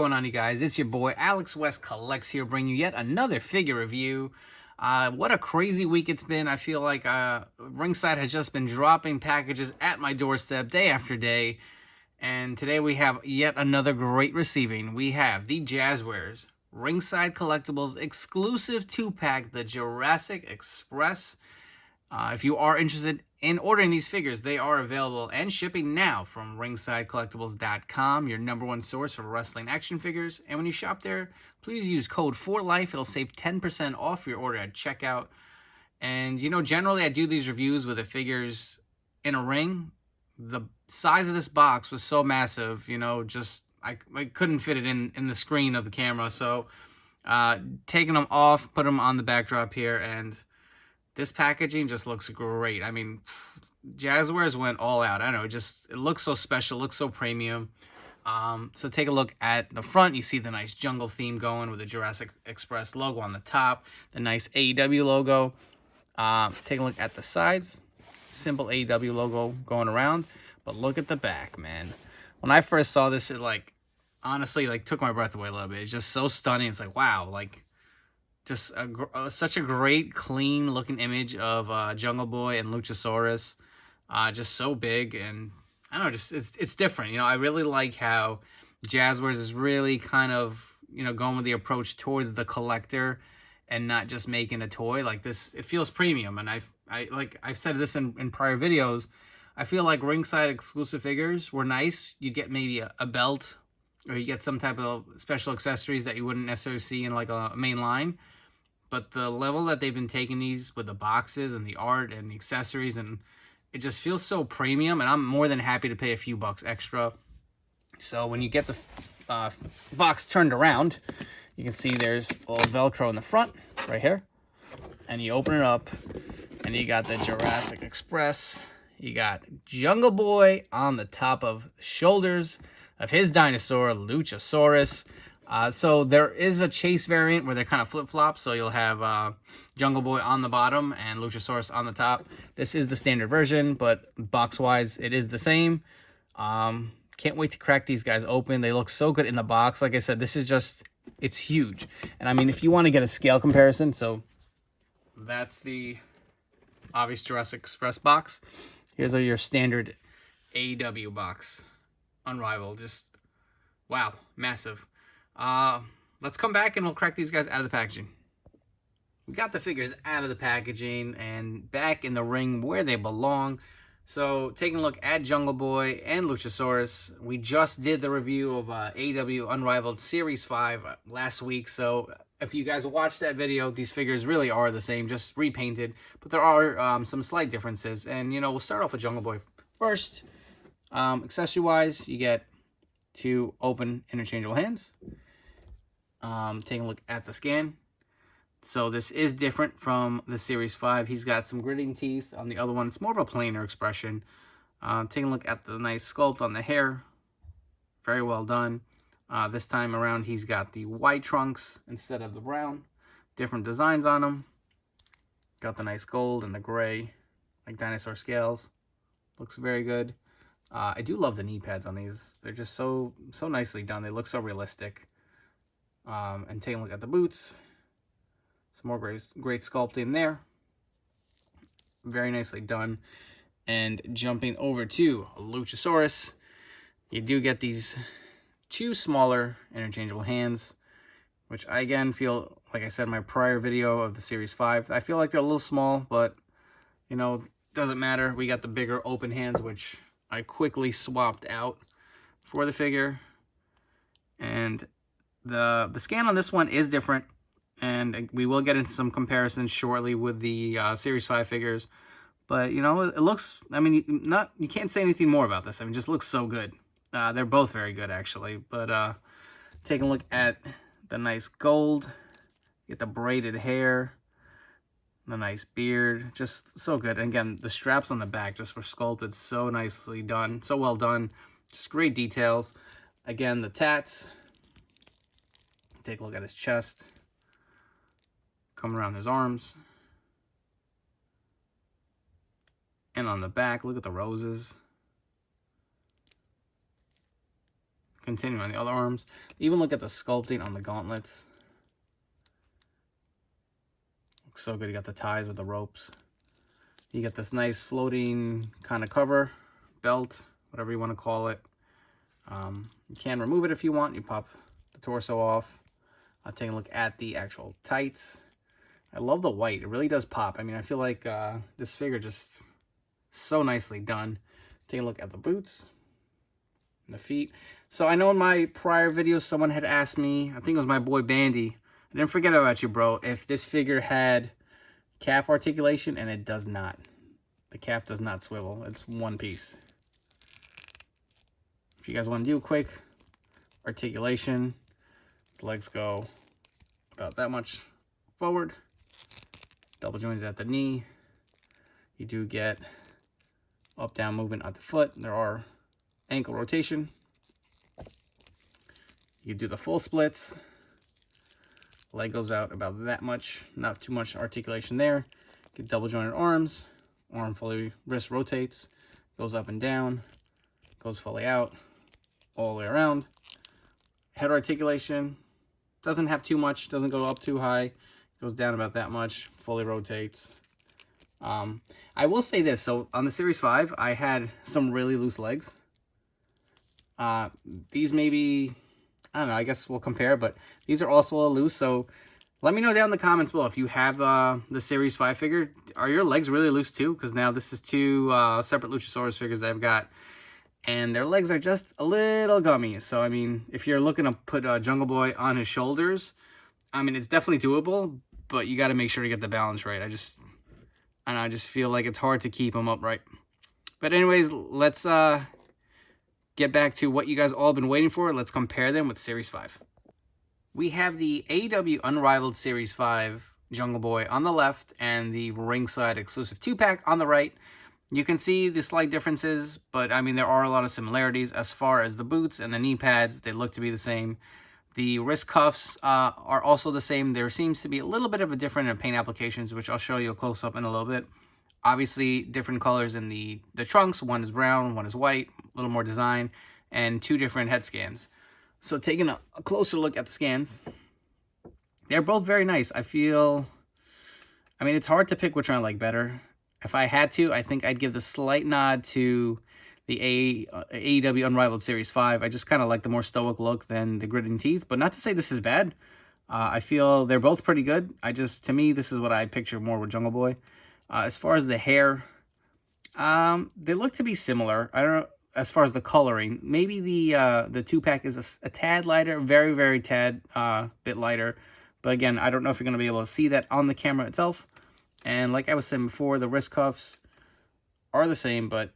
going on, you guys? It's your boy Alex West Collects here, bringing you yet another figure review. What a crazy week it's been. I feel like Ringside has just been dropping packages at my doorstep day after day. And today we have yet another great receiving. We have the Jazwares Ringside Collectibles exclusive 2-pack, the Jurassic Express. If you are interested in ordering these figures, they are available and shipping now from ringsidecollectibles.com, your #1 source for wrestling action figures. And when you shop there, please use code 4LIFE. It'll save 10% off your order at checkout. And, you know, generally I do these reviews with the figures in a ring. The size of this box was so massive, you know, just I couldn't fit it in the screen of the camera. So taking them off, put them on the backdrop here, and this packaging just looks great. I mean, Jazwares went all out. I don't know, it looks so special, looks so premium. So take a look at the front. You see the nice jungle theme going with the Jurassic Express logo on the top, the nice AEW logo. Take a look at the sides. Simple AEW logo going around. But look at the back, man. When I first saw this, it honestly took my breath away a little bit. It's just so stunning. It's like, wow, just such a great, clean looking image of Jungle Boy and Luchasaurus. Just so big, and I don't know, just it's different. You know, I really like how Jazwares is really kind of, you know, going with the approach towards the collector and not just making a toy like this. It feels premium, and I've said this in prior videos. I feel like Ringside exclusive figures were nice. You get maybe a belt, or you get some type of special accessories that you wouldn't necessarily see in like a main line. But the level that they've been taking these with the boxes and the art and the accessories, and it just feels so premium, and I'm more than happy to pay a few bucks extra. So when you get the box turned around, you can see there's a little Velcro in the front right here. And you open it up, and you got the Jurassic Express. You got Jungle Boy on the top of the shoulders of his dinosaur, Luchasaurus. So there is a chase variant where they're kind of flip-flop. So you'll have Jungle Boy on the bottom and Luchasaurus on the top. This is the standard version, but box-wise, it is the same. Can't wait to crack these guys open. They look so good in the box. Like I said, this is just, it's huge. And I mean, if you want to get a scale comparison, so that's the obvious Jurassic Express box. Here's your standard AEW box. Unrivaled. Just, wow, massive. Let's come back and we'll crack these guys out of the packaging. We got the figures out of the packaging and back in the ring where they belong. So taking a look at Jungle Boy and Luchasaurus, we just did the review of AEW Unrivaled Series 5 last week. So if you guys watched that video, these figures really are the same, just repainted. But there are some slight differences. And, you know, we'll start off with Jungle Boy first. Accessory-wise, you get 2 open interchangeable hands. Taking a look at the scan. So this is different from the Series 5. He's got some gritting teeth. On the other one, it's more of a plainer expression. Taking a look at the nice sculpt on the hair. Very well done. This time around, he's got the white trunks instead of the brown. Different designs on them. Got the nice gold and the gray, like dinosaur scales. Looks very good. I do love the knee pads on these. They're just so nicely done. They look so realistic. And taking a look at the boots. Some more great sculpting there. Very nicely done. And jumping over to Luchasaurus, you do get these 2 smaller interchangeable hands, which I again feel, like I said in my prior video of the Series 5, I feel like they're a little small, but, you know, doesn't matter. We got the bigger open hands, which I quickly swapped out for the figure. And the scan on this one is different, and we will get into some comparisons shortly with the Series 5 figures. But, you know, it looks, I mean, you can't say anything more about this. I mean, it just looks so good. They're both very good, actually. But taking a look at the nice gold, get the braided hair, the nice beard, just so good. And again, the straps on the back just were sculpted so nicely done, so well done. Just great details. Again, the tats. Take a look at his chest. Come around his arms. And on the back, look at the roses. Continuing on the other arms. Even look at the sculpting on the gauntlets. Looks so good. You got the ties with the ropes. You get this nice floating kind of cover, belt, whatever you want to call it. You can remove it if you want. You pop the torso off. I'll take a look at the actual tights. I love the white. It really does pop. I mean, I feel like this figure just so nicely done. Take a look at the boots and the feet. So I know in my prior videos, someone had asked me, I think it was my boy Bandy, I didn't forget about you, bro, if this figure had calf articulation, and it does not. The calf does not swivel. It's one piece. If you guys want to do a quick articulation, his legs go about that much forward, double jointed at the knee. You do get up down movement at the foot. There are ankle rotation. You do the full splits. Leg goes out about that much, not too much articulation there. Get double jointed arms. Arm fully, wrist rotates, goes up and down, goes fully out, all the way around. Head articulation doesn't have too much, doesn't go up too high, goes down about that much, fully rotates. I will say this, so on the Series 5, I had some really loose legs. These maybe, I don't know, I guess we'll compare, but these are also a little loose, so let me know down in the comments below if you have the Series 5 figure. Are your legs really loose too? Because now this is two separate Luchasaurus figures I've got, and their legs are just a little gummy. So, I mean, if you're looking to put Jungle Boy on his shoulders, I mean, it's definitely doable, but you got to make sure to get the balance right. I just feel like it's hard to keep them upright. But anyways, let's get back to what you guys all been waiting for. Let's compare them with Series 5. We have the AEW Unrivaled Series 5 Jungle Boy on the left and the Ringside exclusive 2-pack on the right. You can see the slight differences, but I mean, there are a lot of similarities as far as the boots and the knee pads. They look to be the same. The wrist cuffs are also the same. There seems to be a little bit of a difference in paint applications, which I'll show you a close-up in a little bit. Obviously, different colors in the trunks. One is brown, one is white, a little more design, and two different head scans. So taking a closer look at the scans, they're both very nice. I mean, it's hard to pick which one I like better. If I had to, I think I'd give the slight nod to the AEW Unrivaled Series 5. I just kind of like the more stoic look than the gritting teeth, but not to say this is bad. I feel they're both pretty good. To me, this is what I picture more with Jungle Boy. As far as the hair, they look to be similar. I don't know. As far as the coloring, maybe the 2-pack is a tad lighter, very, very tad bit lighter. But again, I don't know if you're going to be able to see that on the camera itself. And like I was saying before, the wrist cuffs are the same, but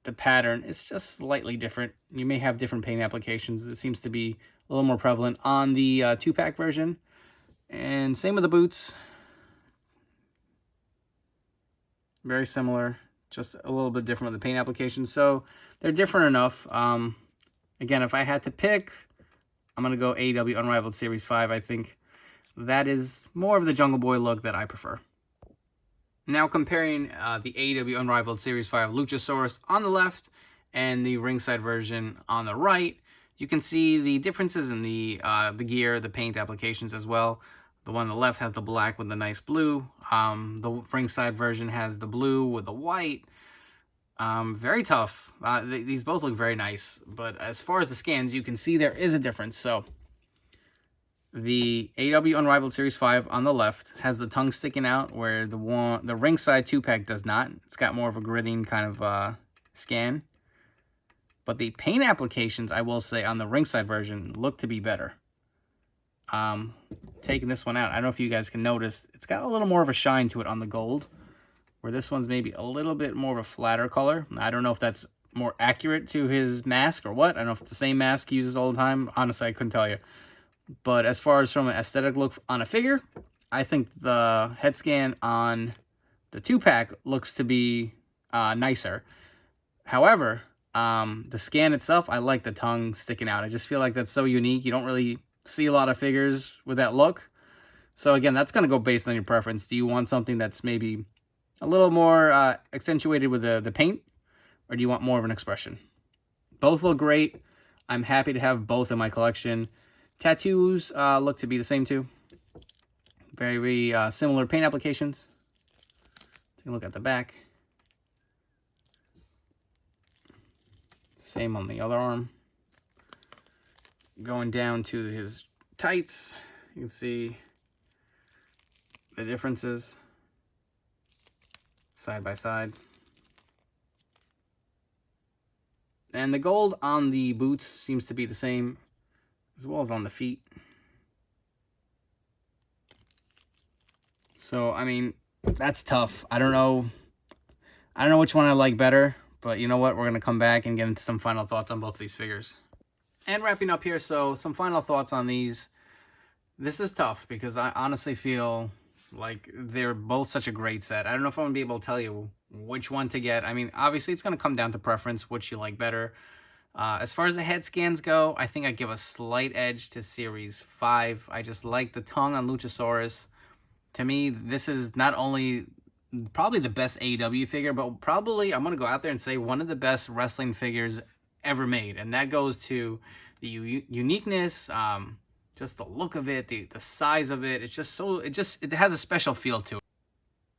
the pattern is just slightly different. You may have different paint applications. It seems to be a little more prevalent on the 2-pack version. And same with the boots. Very similar. Just a little bit different with the paint application. So they're different enough. Again, if I had to pick, I'm going to go AEW Unrivaled Series 5. I think that is more of the Jungle Boy look that I prefer. Now comparing the AEW Unrivaled Series 5 Luchasaurus on the left and the ringside version on the right, you can see the differences in the gear, the paint applications as well. The one on the left has the black with the nice blue. The ringside version has the blue with the white. Very tough. These both look very nice. But as far as the scans, you can see there is a difference. So the AEW Unrivaled Series 5 on the left has the tongue sticking out, where the ringside 2-pack does not. It's got more of a gritting kind of scan. But the paint applications, I will say, on the ringside version look to be better. Taking this one out, I don't know if you guys can notice, it's got a little more of a shine to it on the gold, where this one's maybe a little bit more of a flatter color. I don't know if that's more accurate to his mask or what. I don't know if it's the same mask he uses all the time. Honestly, I couldn't tell you. But as far as from an aesthetic look on a figure, I think the head scan on the 2-pack looks to be nicer. However, the scan itself, I like the tongue sticking out. I just feel like that's so unique. You don't really see a lot of figures with that look. So again, that's going to go based on your preference. Do you want something that's maybe a little more accentuated with the paint, or do you want more of an expression? Both look great. I'm happy to have both in my collection. Tattoos look to be the same too. Very similar paint applications. Take a look at the back. Same on the other arm. Going down to his tights, you can see the differences side by side. And the gold on the boots seems to be the same as well as on the feet. So, I mean, that's tough. I don't know which one I like better, but you know what? We're going to come back and get into some final thoughts on both of these figures. And wrapping up here, so some final thoughts on these. This is tough because I honestly feel like they're both such a great set. I don't know if I'm going to be able to tell you which one to get. I mean, obviously, it's going to come down to preference, which you like better. As far as the head scans go, I think I give a slight edge to Series 5. I just like the tongue on Luchasaurus. To me, this is not only probably the best AEW figure, but probably, I'm going to go out there and say, one of the best wrestling figures ever made. And that goes to the uniqueness, just the look of it, the size of it. It's just so, it has a special feel to it.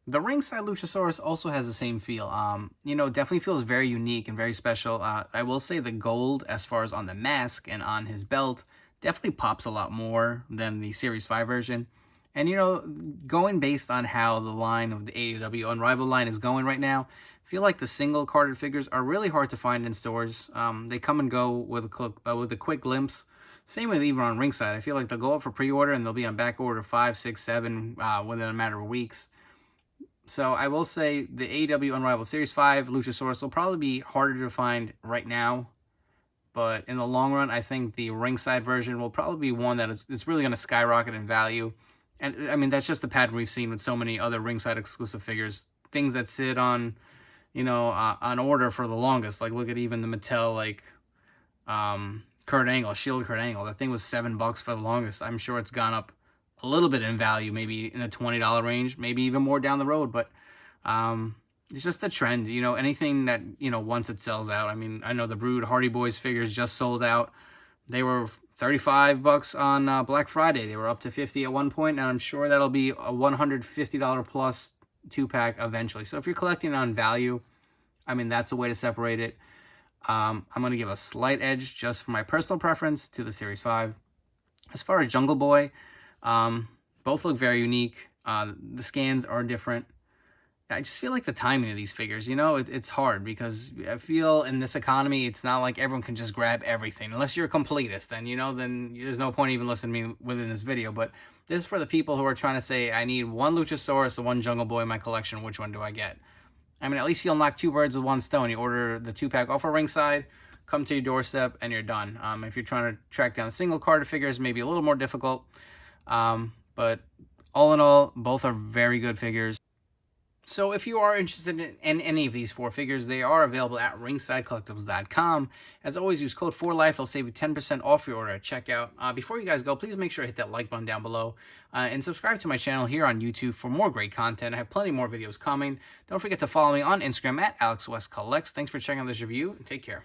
The Ringside Luchasaurus also has the same feel. You know, definitely feels very unique and very special. I will say the gold, as far as on the mask and on his belt, definitely pops a lot more than the Series 5 version. And, you know, going based on how the line of the AEW Unrivaled line is going right now, I feel like the single carded figures are really hard to find in stores. They come and go with a quick glimpse. Same with even on Ringside. I feel like they'll go up for pre-order and they'll be on back order 5, 6, 7 within a matter of weeks. So I will say the AEW Unrivaled Series 5 Luchasaurus will probably be harder to find right now. But in the long run, I think the Ringside version will probably be one that is really going to skyrocket in value. And, I mean, that's just the pattern we've seen with so many other Ringside exclusive figures. Things that sit on, you know, on order for the longest. Like, look at even the Mattel, like, Kurt Angle, Shield Kurt Angle. That thing was $7 for the longest. I'm sure it's gone up a little bit in value, maybe in the $20 range, maybe even more down the road. But it's just a trend, you know, anything that, you know, once it sells out. I mean, I know the Brood Hardy Boys figures just sold out. They were $35 on Black Friday. They were up to $50 at one point, and I'm sure that'll be a $150 plus 2-pack eventually. So if you're collecting on value, I mean, that's a way to separate it. I'm going to give a slight edge just for my personal preference to the Series 5. As far as Jungle Boy, both look very unique. The scans are different. I just feel like the timing of these figures, you know, it's hard because I feel in this economy, it's not like everyone can just grab everything. Unless you're a completist, then, you know, then there's no point even listening to me within this video. But this is for the people who are trying to say, I need one Luchasaurus and one Jungle Boy in my collection. Which one do I get? I mean, at least you'll knock 2 birds with 1 stone. You order the 2-pack off of Ringside, come to your doorstep, and you're done. If you're trying to track down single card figures, maybe a little more difficult. But all in all, both are very good figures. So if you are interested in any of these 4 figures, they are available at ringsidecollectibles.com. As always, use code 4LIFE. It'll save you 10% off your order at checkout. Before you guys go, please make sure to hit that like button down below. And subscribe to my channel here on YouTube for more great content. I have plenty more videos coming. Don't forget to follow me on Instagram at AlexWestCollects. Thanks for checking out this review, and take care.